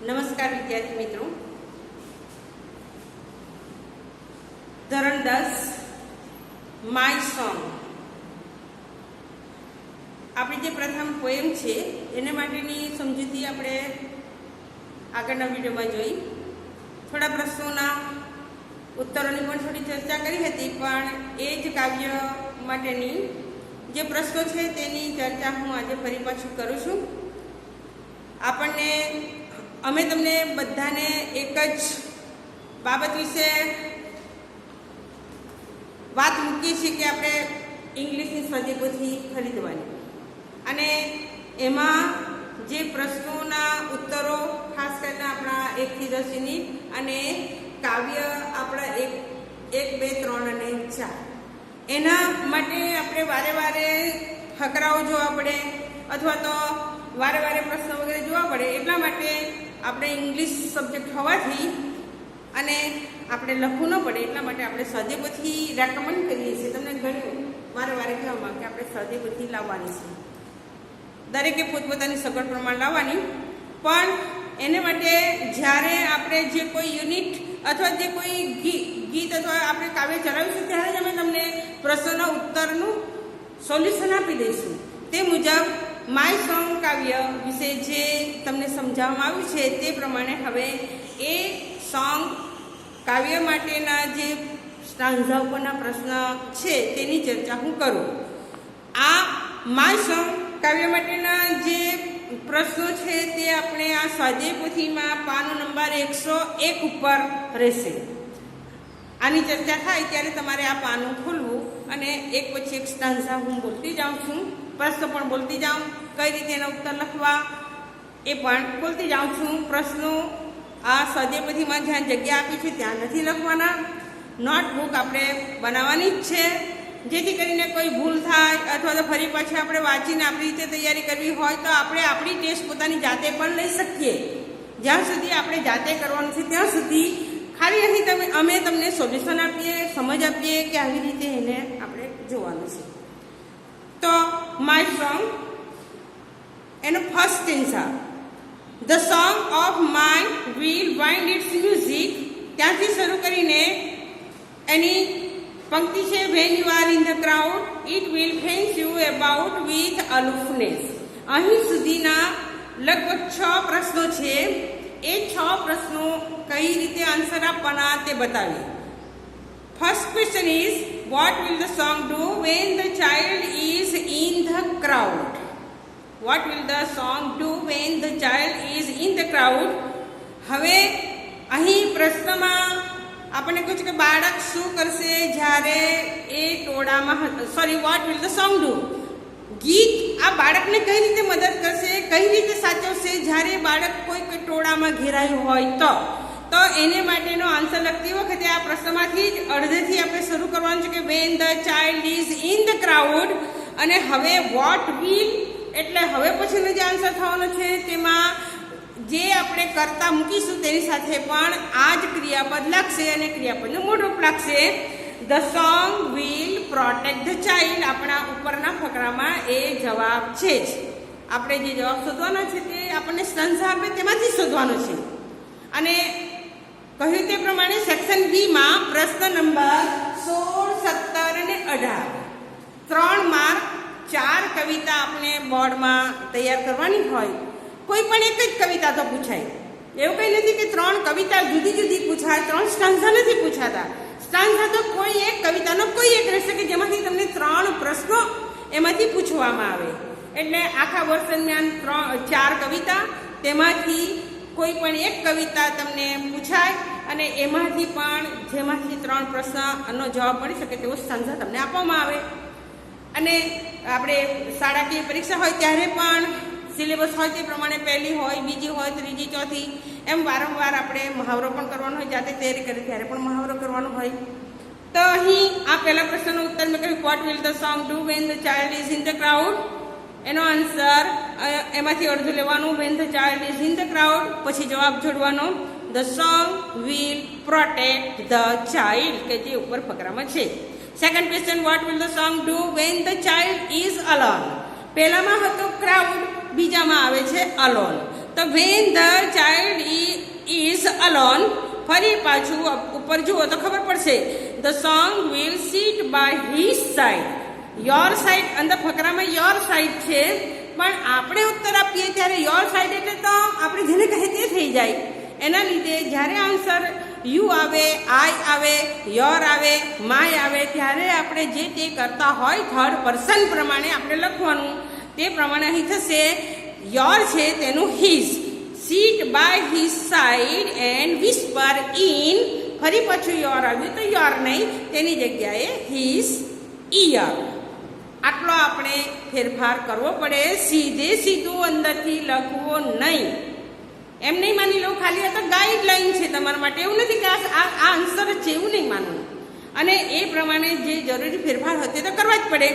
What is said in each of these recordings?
નમસ્કાર વિદ્યાર્થી મિત્રો, ધોરણ 10 માય સોંગ આપણી જે પ્રથમ પોએમ છે એને માટેની સમજૂતી આપણે આગળના વિડીયોમાં જોઈ. થોડા પ્રશ્નોના ઉત્તરોની પણ થોડી ચર્ચા કરી હતી, પણ એ જ કાવ્ય માટેની જે પ્રશ્નો છે તેની ચર્ચા હું આજે ફરી પાછું કરું છું. અમે તમને બધાને એક જ બાબત વિશે વાત મૂકીએ છીએ કે આપણે ઇંગ્લિશની સ્વદેપોથી ખરીદવાની, અને એમાં જે પ્રશ્નોના ઉત્તરો ખાસ કરીને આપણા 1 થી 10 યુનિટ અને કાવ્ય આપણા 1, 2, 3 અને 4 એના માટે આપણે વારે વારે ફકરાઓ જોવા પડે અથવા તો વારે વારે પ્રશ્નો વગેરે જોવા પડે. એટલા માટે આપણે ઇંગ્લિશ સબ્જેક્ટ હોવાથી અને આપણે લખવું ન પડે એટલા માટે આપણે સ્વદેપોથી રેકમેન્ડ કરીએ છીએ. તમને ઘણી વારે વારે કહેવામાં કે આપણે સ્વદેપોથી લાવવાની છે, દરેકે પોતપોતાની સગવડ પ્રમાણે લાવવાની. પણ એને માટે જ્યારે આપણે જે કોઈ યુનિટ અથવા જે કોઈ ગીત અથવા આપણે કાવ્ય ચલાવીશું ત્યારે જ અમે તમને પ્રશ્નોના ઉત્તરનું સોલ્યુશન આપી દઈશું. તે મુજબ માય સોંગ કાવ્ય વિશે જે તમને સમજાવવામાં આવ્યું છે તે પ્રમાણે હવે એ સોંગ કાવ્ય માટેના જે સ્ટાન્ઝા ઉપરના પ્રશ્ન છે તેની ચર્ચા હું કરું. આ માય સોંગ કાવ્ય માટેના જે પ્રશ્નો છે તે આપણે આ સ્વાધ્યાય પાનો નંબર 101 ઉપર રહેશે. આની ચર્ચા થાય ત્યારે તમારે આ પાનું ખોલવું અને એક પછી એક સ્ટાન્ઝા હું બોલતી જાઉં છું, પ્રશ્નો પણ બોલતી જાઉં, કઈ રીતે એનો ઉત્તર લખવા એ પણ બોલતી જાઉં છું. પ્રશ્નો આ સ્વાધ્યાયપોથીમાં જ્યાં જગ્યા આપી છે ત્યાં નથી લખવાના, નોટબુક આપણે બનાવવાની જ છે, જેથી કરીને કોઈ ભૂલ થાય અથવા તો ફરી પાછી આપણે વાંચીને આપણી રીતે તૈયારી કરવી હોય તો આપણે આપણી ટેસ્ટ પોતાની જાતે પણ લઈ શકીએ. જ્યાં સુધી આપણે જાતે કરવાનું છે ત્યાં સુધી ખાલી અહીં અમે તમને સોલ્યુશન આપીએ, સમજ આપીએ કે આવી રીતે એને આપણે જોવાનું છે. તો માય સોંગ એનો first stanza, the song of my will wind its music, ત્યાંથી શરૂ કરીને એની પંક્તિ છે when you are in the crowd it will fence you about with aloofness. અહીં સુધીના લગભગ 6 પ્રશ્નો છે. એ 6 પ્રશ્નો કઈ રીતે આન્સર આપવાના તે બતાવીએ. First question is what will the song do when the child is in the crowd. Vote will the song do when the child is in the crowd. હવે અહીં પ્રશ્નમાં આપણને કહ્યું છે કે બાળક શું કરશે જ્યારે એ ટોળામાં, sorry, what will the song do, ગીત આ બાળકને કઈ રીતે મદદ કરશે, કઈ રીતે સાચવશે જ્યારે બાળક કોઈ ટોળામાં ઘેરાયું હોય તો એને માટેનો આન્સર લખતી વખતે આ પ્રશ્નમાંથી જ અડધેથી આપણે શરૂ કરવાનું છે કે when the child is in the crowd, અને હવે વોટ વિલ એટલે હવે પછીનો જે આન્સર થવાનો છે તેમાં જે આપણે કરતા મૂકીશું તેની સાથે પણ આ જ ક્રિયાપદ લાગશે અને ક્રિયાપદનું મૂળ રૂપ લાગશે. The song will protect the child. આપણા ઉપરના ફકરામાં એ જવાબ છે જ. આપણે જે જવાબ શોધવાનો છે તે આપણને સ્ટાન્ઝા આપે તેમાંથી શોધવાનો છે. અને કહ્યું તે પ્રમાણે સેક્શન બીમાં પ્રશ્ન નંબર 16, 17 અને 18 3 માર્ક 4 કવિતા આપણે બોર્ડમાં તૈયાર કરવાની હોય. કોઈ પણ એક જ કવિતા તો પૂછાય, એવું કંઈ નથી કે 3 કવિતા જુદી જુદી પૂછાય, 3 સ્ટાન્ઝા નથી પૂછાતા. સ્ટાન્ઝા તો કોઈ એક કવિતાનો કોઈ એક રહેશે કે જેમાંથી તમને 3 પ્રશ્નો એમાંથી પૂછવામાં આવે. એટલે આખા વર્ષ દરમિયાન 4 કવિતા, તેમાંથી કોઈ પણ એક કવિતા તમને પૂછાય અને એમાંથી પણ જેમાંથી 3 પ્રશ્નનો જવાબ મળી શકે તેવો સ્ટાન્ઝા તમને આપવામાં આવે. અને આપણે શાળાકીય પરીક્ષા હોય ત્યારે પણ સિલેબસ હોય તે પ્રમાણે પહેલી હોય, બીજી હોય, ત્રીજી, ચોથી એમ વારંવાર આપણે મહાવરો પણ કરવાનો હોય. જાતે તૈયારી કરે ત્યારે પણ મહાવરો કરવાનો હોય. તો અહીં આ પહેલા પ્રશ્નનો ઉત્તર મેં કહ્યું vote will the song do when the child is in the crowd. એનો આન્સર એમાંથી અડધું લેવાનું, van the child is in the crowd, પછી જવાબ જોડવાનો the song will protect the child કે જે ઉપર ફકરામાં છે. Second question what will the song do when the child is alone. પહેલામાં હતો ક્રાઉડ, બીજામાં આવે છે અલોન. તો van the child is alone, ફરી પાછું ઉપર જુઓ તો ખબર પડશે. The song will sit by his side. Your side અંદર ફકરામાં યોર સાઇડ છે, પણ આપણે ઉત્તર આપીએ ત્યારે યોર સાઇડ એટલે તો આપણે જેને કહે તે થઈ જાય. એના લીધે જ્યારે આન્સર યુ આવે, આઈ આવે, યોર આવે, માય આવે, ત્યારે આપણે જે તે કરતા હોય થર્ડ પર્સન પ્રમાણે આપણે લખવાનું. તે પ્રમાણે અહીં થશે યોર છે તેનું his, sit by his side and whisper in, ફરી પાછું યોર આવ્યું તો યોર નહીં, તેની જગ્યાએ હિઝ ઇયર. આટલો આપણે ફેરફાર કરવો પડે. સીધું અંદરથી લખવો નહીં. એમ નહીં માની લો ખાલી આ તો ગાઈડલાઈન છે તમારા માટે, એવું નથી કે આ આન્સર છે એવું નહીં માનવું. અને એ પ્રમાણે જે જરૂરી ફેરફાર હોય તે તો કરવા જ પડે.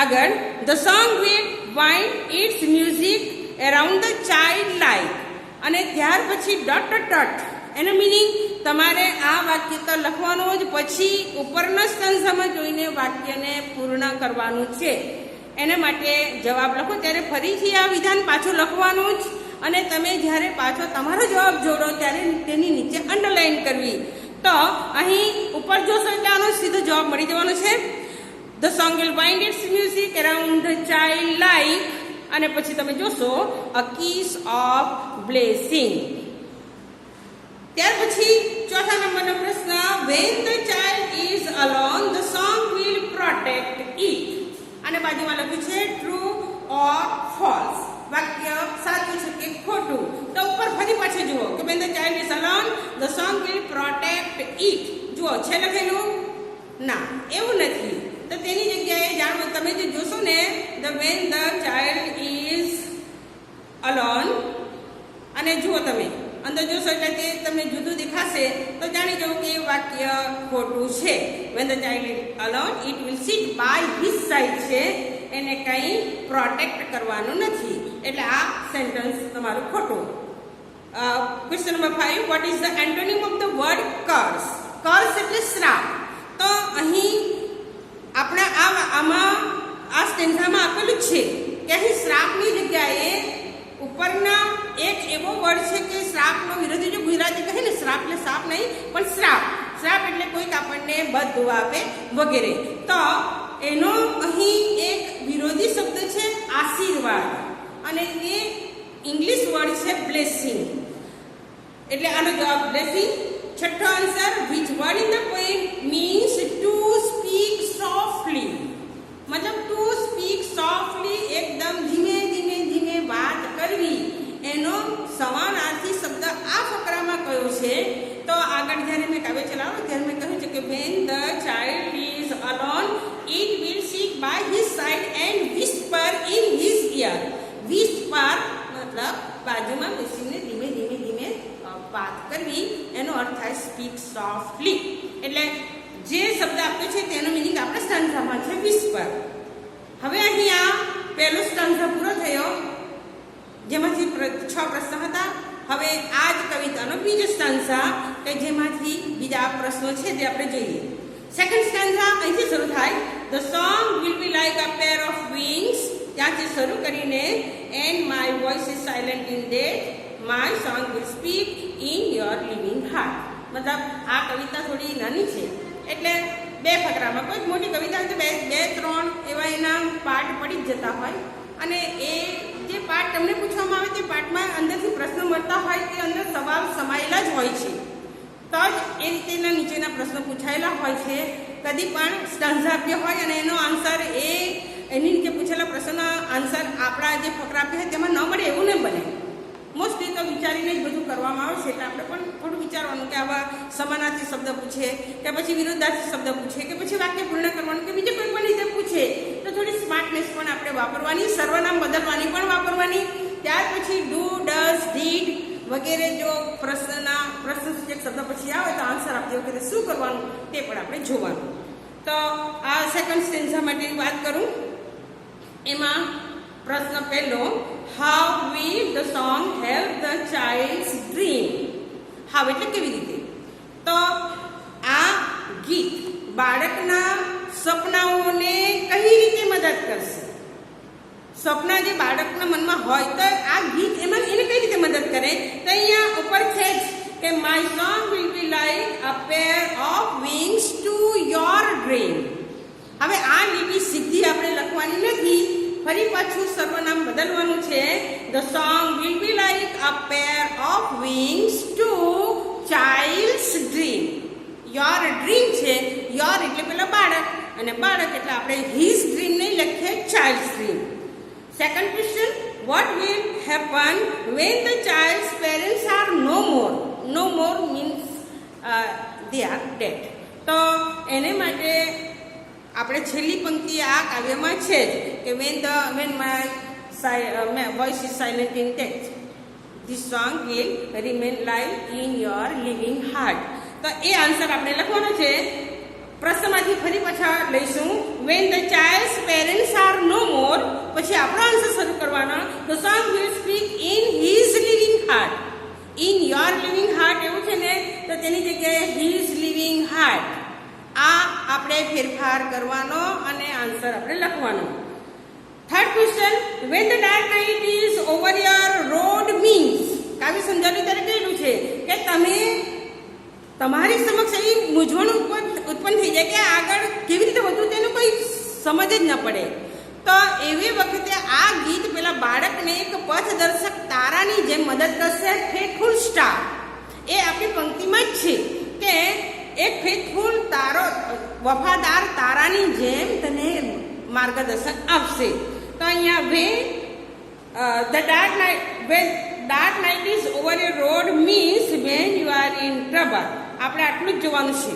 આગળ the song will wind its music around the child like, અને ત્યાર પછી ડોટ. એનો મિનિંગ તમારે આ વાક્ય તો લખવાનું જ, પછી ઉપરના સ્તંભમાં જોઈને વાક્યને પૂર્ણ કરવાનું છે. એના માટે જવાબ લખો ત્યારે ફરીથી આ વિધાન પાછું લખવાનું જ, અને તમે જ્યારે પાછો તમારો જવાબ જોડો ત્યારે તેની નીચે અંડરલાઈન કરવી. તો અહીં ઉપર જોશો એટલે આનો સીધો જવાબ મળી જવાનો છે. The song will wind its music around the child like, અને પછી તમે જોશો અ કિસ ઓફ બ્લેસિંગ. ત્યાર પછી ચોથા નંબરનો પ્રશ્ન, van the child is alone the song will protect it. અને બાજુમાં લખ્યું છે ટ્રુ ઓર ફોલ્સ. વાક્ય સાચું છે કે ખોટું. તો ઉપર ફરી પાછું જુઓ કે when the child is alone the song will protect it. જુઓ છે લખેલું? ના, એવું નથી. તો તેની જગ્યાએ જાણો તમે જે જોશો ને the van the child is alone, અને જુઓ તમે અંદર જોશો એટલે તે તમને જુદું દેખાશે, તો જાણી જાઓ કે વાક્ય ખોટું છે. When the child is alone it will sit by his side છે, એને કંઈ પ્રોટેક્ટ કરવાનું નથી, એટલે આ સેન્ટેન્સ તમારું ખોટું. Question number 5, what is the antonym of the word curse? Curse એટલે શ્રાપ. તો અહીં આપણે આમાં આ સ્ટેન્ઝામાં આપેલું જ છે કે અહીં શ્રાપની જગ્યાએ ઉપરના એક એવો વર્ડ છે કે શ્રાપનો વિરોધી, જો ગુજરાતી કહે ને શ્રાપ એટલે સાપ નહીં પણ શ્રાપ. શ્રાપ એટલે કોઈક આપણને બદદુઆ આપે વગેરે. તો એનો અહીં એક વિરોધી શબ્દ છે આશીર્વાદ, અને એ ઇંગ્લિશ વર્ડ છે બ્લેસિંગ. એટલે આનો જવાબ બ્લેસિંગ. છઠ્ઠો answer, which word in the poem means to speak softly. મતલબ ટુ સ્પીક સોફ્ટલી, એકદમ ધીમે ધીમે વાત કરવી. એનો સમાનાર્થી શબ્દ આ ફકરામાં કયો છે? તો આગળ જ્યારે મેં કાવ્ય ચલાવો ત્યારે મેં કહ્યું છે કે when the child is alone it will sit by his side and whisper in his ear. Whisper મતલબ બાજુમાં બેસીને ધીમે ધીમે વાત કરવી. એનો અર્થ થાય સ્પીક સોફ્ટલી. એટલે જે શબ્દ આપ્યો છે તેનો મિનિંગ આપણે સ્ટન્ઝામાં છે વિસ્પર. હવે અહીંયા પહેલો સ્ટન્ઝા પૂરો થયો, જેમાંથી 6 પ્રશ્ન હતા. હવે આ જ કવિતાનો બીજો સ્ટન્ઝા કે જેમાંથી બીજા પ્રશ્નો છે તે આપણે જોઈએ. સેકન્ડ સ્ટન્ઝા અહીંથી શરૂ થાય. The song will be like a pair of wings, ત્યાંથી શરૂ કરીને and my voice is silent in death, my song will speak in your living heart. મતલબ આ કવિતા થોડી નાની છે, એટલે 2 ફકરામાં કોઈક મોટી કવિતા હોય તો 2-3 એવા એના પાઠ પડી જ જતા હોય, અને એ જે પાઠ તમને પૂછવામાં આવે તે પાઠમાં અંદરથી પ્રશ્નો મળતા હોય તે અંદર સવાલ સમાયેલા જ હોય છે. તો જ એ રીતેના નીચેના પ્રશ્નો પૂછાયેલા હોય છે. કદી પણ સ્ટન્ઝા આપ્યો હોય અને એનો આન્સર એની નીચે પૂછેલા પ્રશ્નના આન્સર આપણા જે ફકરા આપ્યા હોય તેમાં ન મળે એવું નહીં બને. મોસ્ટલી તો વિચારીને જ બધું કરવામાં આવે છે, એટલે આપણે પણ થોડું વિચારવાનું કે આવા સમાનાર્થી શબ્દ પૂછે કે પછી વિરોધાર્થી શબ્દ પૂછે કે પછી વાક્ય પૂર્ણ કરવાનું કે બીજે કોઈ પણ રીતે પૂછે તો થોડી સ્માર્ટનેસ પણ આપણે વાપરવાની, સર્વનામ બદલવાની પણ વાપરવાની. ત્યાર પછી ડુ, ડઝ, ડીડ વગેરે જો પ્રશ્નસૂચક શબ્દ પછી આવે તો આન્સર આપતી વખતે શું કરવાનું તે પણ આપણે જોવાનું. તો આ સેકન્ડ સ્ટેન્ઝા માટેની વાત કરું, એમાં પ્રશ્ન પહેલો, how will the song help the childs dream? How એટલે કેવી રીતે? તો આ ગીત બાળકના સપનાઓને કઈ રીતે મદદ કરશે? સપના જે બાળકના મનમાં હોય તો આ ગીત એમાં એને કઈ રીતે મદદ કરે તો અહીંયા ઉપર છે જ કે my song will be like a pair of wings to your dream. હવે આ લીટી સીધી આપણે લખવાની નથી, ફરી પાછું સર્વનામ બદલવાનું છે. The song will be like a pair of wings two childs dream. Your dream છે, યોર એટલે પેલા બાળક, અને બાળક એટલે આપણે હિઝ ડ્રીમ નહીં લખીએ, childs dream. Second question, what will happen when the child's parents are no more? No more means they are dead. તો એને માટે આપણે છેલ્લી પંક્તિ આ કાવ્યમાં છે કે when my voice is silent in death, this song will remain live in your living heart. તો એ આન્સર આપણે લખવાનો છે. પ્રશ્નમાંથી ફરી પાછા લઈશું. when the child's parents are no more, પછી આપણો આન્સર શરૂ કરવાનો. the song will speak in his living heart. in your living heart એવું છે ને, તો તેની જગ્યાએ his living heart. આ આપણે ફેરફાર કરવાનો અને આન્સર આપણે લખવાનો. Third question, when the dark night is over your road means, કાવ્ય સમજાવ્યું ત્યારે કહેલું છે કે તમે તમારી સમક્ષ એવી મૂંઝવણ ઉત્પન્ન થઈ જાય કે આગળ કેવી રીતે વધુ તેનું કોઈ સમજ જ ન પડે. તો એવી વખતે આ ગીત પેલા બાળકને એક પથદર્શક તારાની જેમ મદદ કરશે. ફેથફુલ સ્ટાર એ આપણી પંક્તિમાં જ છે કે એક ફેથફુલ તારો, વફાદાર તારાની જેમ તને માર્ગદર્શન આપશે. તો અહીંયા when dark night is over your road means when you are in trouble. આપણે આટલું જ જોવાનું છે.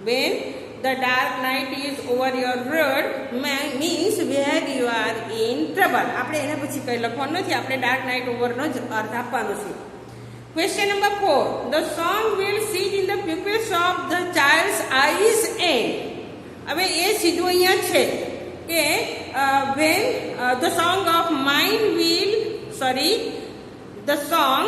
when the dark night is over your road means where you are in trouble. આપણે એના પછી કંઈ લખવાનું નથી, આપણે dark night overનો જ અર્થ આપવાનો છે. Question number 4. The song will sit in the pupils of the child's eyes and. હવે એ સીધું અહીંયા છે કે when the song of mine will, the song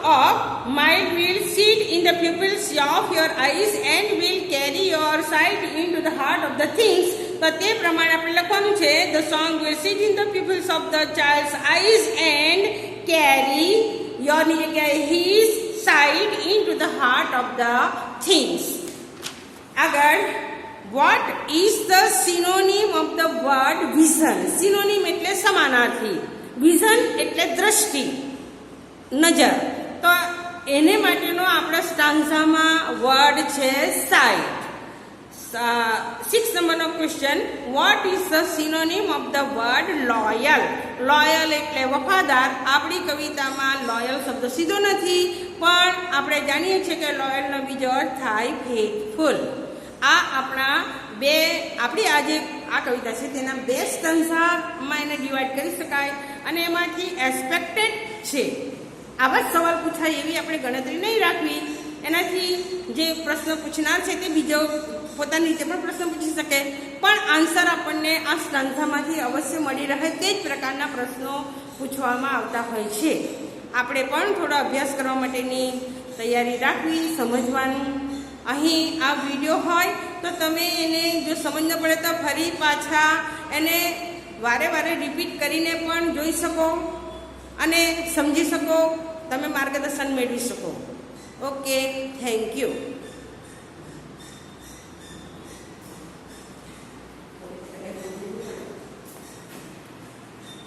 of mine will sit in the pupils of your eyes and will carry your sight into the heart of the things. તો તે પ્રમાણે આપણે લખવાનું છે the song will sit in the pupils of the child's eyes and carry your ની જગ્યાએ his sight into the heart of the things. આગળ, what is the synonym of the word vision? synonym એટલે સમાનાર્થી, vision એટલે દ્રષ્ટિ, નજર. તો એને માટેનો આપણા સ્ટાન્ઝામાં વર્ડ છે સાઇટ. 6 નંબરનો question, what is the synonym of the word loyal? Loyal એટલે વફાદાર. આપણી કવિતામાં લોયલ શબ્દ સીધો નથી, પણ આપણે જાણીએ છીએ કે લોયલનો બીજો અર્થ થાય ફેથફુલ. આ આપણી આ જે આ કવિતા છે તેના 2 સ્ટાન્ઝામાં એને ડિવાઈડ કરી શકાય અને એમાંથી એક્સપેક્ટેડ છે. આવા જ સવાલ પૂછાય એવી આપણે ગણતરી નહીં રાખવી. એનાથી જે પ્રશ્ન પૂછનાર છે તે બીજો પોતાની રીતે પણ પ્રશ્ન પૂછી શકે, પણ આન્સર આપણને આ સ્ટાન્ઝામાંથી અવશ્ય મળી રહે તે જ પ્રકારના પ્રશ્નો પૂછવામાં આવતા હોય છે. આપણે પણ થોડો અભ્યાસ કરવા માટેની તૈયારી રાખવી, સમજવાનું. અહીં આ વિડીયો હોય તો તમે એને જો સમજ ન પડે તો ફરી પાછા એને વારે વારે રિપીટ કરીને પણ જોઈ શકો અને સમજી શકો, તમે માર્ગદર્શન મેળવી શકો. Okay, thank you.